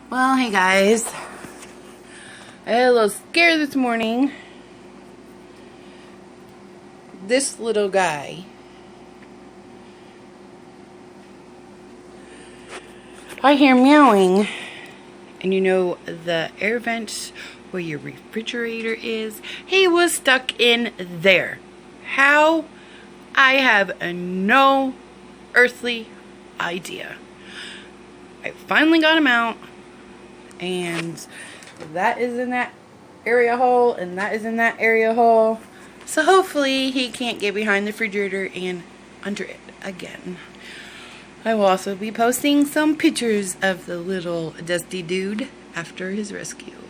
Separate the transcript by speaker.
Speaker 1: Well, hey guys. I had a little scare this morning. This little guy. I hear meowing. And you know the air vent where your refrigerator is? He was stuck in there. How? I have no earthly idea. I finally got him out. And that is in that area hole, and that is in that area hole. So hopefully he can't get behind the refrigerator and under it again. I will also be posting some pictures of the little dusty dude after his rescue.